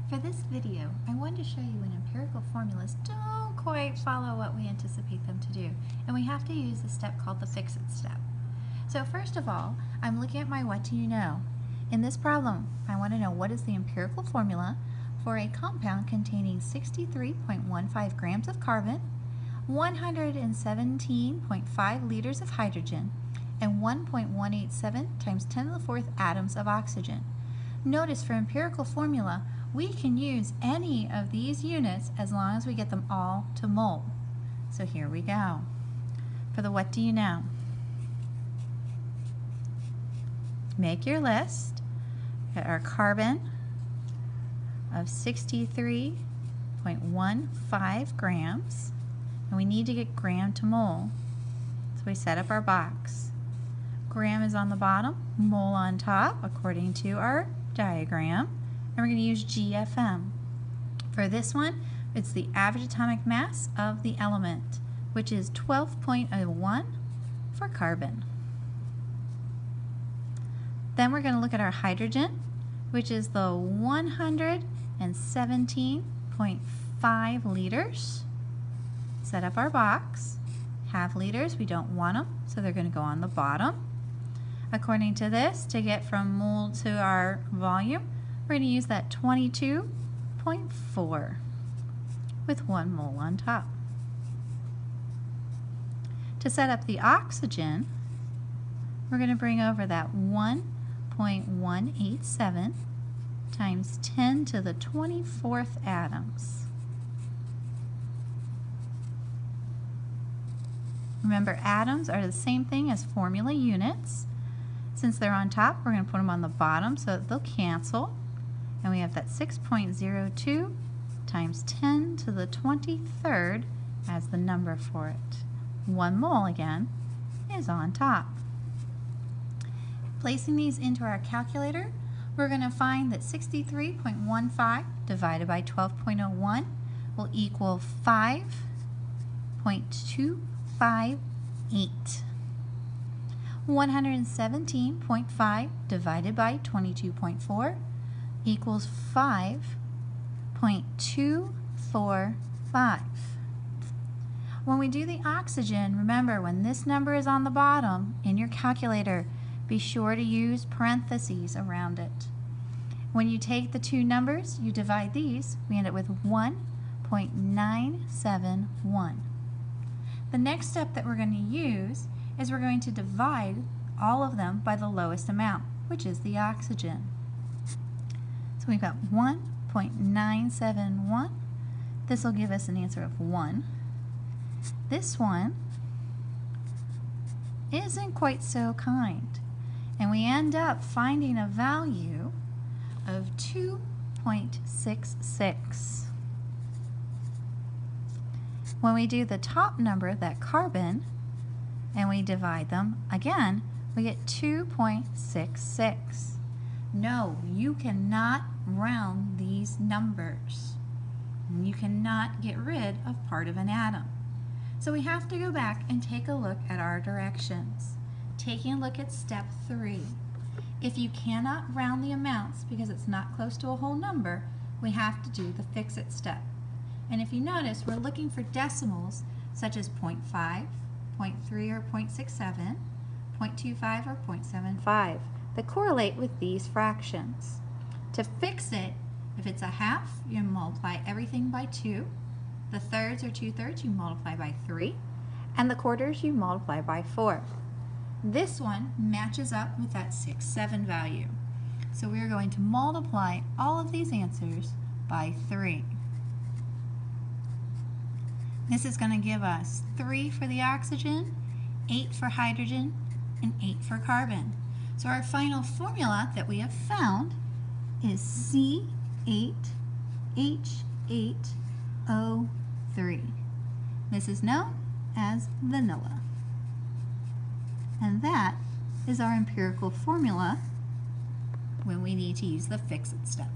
For this video, I wanted to show you when empirical formulas don't quite follow what we anticipate them to do, and we have to use a step called the fix-it step. So first of all, I'm looking at my what do you know. In this problem, I want to know what is the empirical formula for a compound containing 63.15 grams of carbon, 117.5 liters of hydrogen, and 1.187 times 10 to the fourth atoms of oxygen. Notice for empirical formula, we can use any of these units as long as we get them all to mole. So here we go. For the what do you know? Make your list. Got our carbon of 63.15 grams, and we need to get gram to mole. So we set up our box. Gram is on the bottom, mole on top, according to our diagram. And we're going to use GFM. For this one, it's the average atomic mass of the element, which is 12.01 for carbon. Then we're going to look at our hydrogen, which is the 117.5 liters. Set up our box. Half liters, we don't want them, so they're going to go on the bottom. According to this, to get from mole to our volume, we're going to use that 22.4 with 1 mole on top. To set up the oxygen, we're going to bring over that 1.187 times 10 to the 24th atoms. Remember, atoms are the same thing as formula units. Since they're on top, we're going to put them on the bottom so that they'll cancel. And we have that 6.02 times 10 to the 23rd as the number for it. 1 mole, again, is on top. Placing these into our calculator, we're going to find that 63.15 divided by 12.01 will equal 5.258. 117.5 divided by 22.4 equals 5.245. When we do the oxygen, remember when this number is on the bottom in your calculator, be sure to use parentheses around it. When you take the two numbers, you divide these, we end up with 1.971. The next step that we're going to use is we're going to divide all of them by the lowest amount, which is the oxygen. So we've got 1.971. This will give us an answer of 1. This one isn't quite so kind, and we end up finding a value of 2.66. When we do the top number, that carbon, and we divide them, again, we get 2.66. No, you cannot round these numbers. You cannot get rid of part of an atom. So we have to go back and take a look at our directions. Taking a look at step 3. If you cannot round the amounts because it's not close to a whole number, we have to do the fix-it step. And if you notice, we're looking for decimals such as 0.5, 0.3 or 0.67, 0.25 or 0.75 that correlate with these fractions. To fix it, if it's a half, you multiply everything by 2. The thirds or 2/3 you multiply by 3. And the quarters you multiply by 4. This one matches up with that 6-7 value. So we are going to multiply all of these answers by 3. This is going to give us 3 for the oxygen, 8 for hydrogen, and 8 for carbon. So our final formula that we have found is C8H8O3. This is known as vanilla. And that is our empirical formula when we need to use the fix-it step.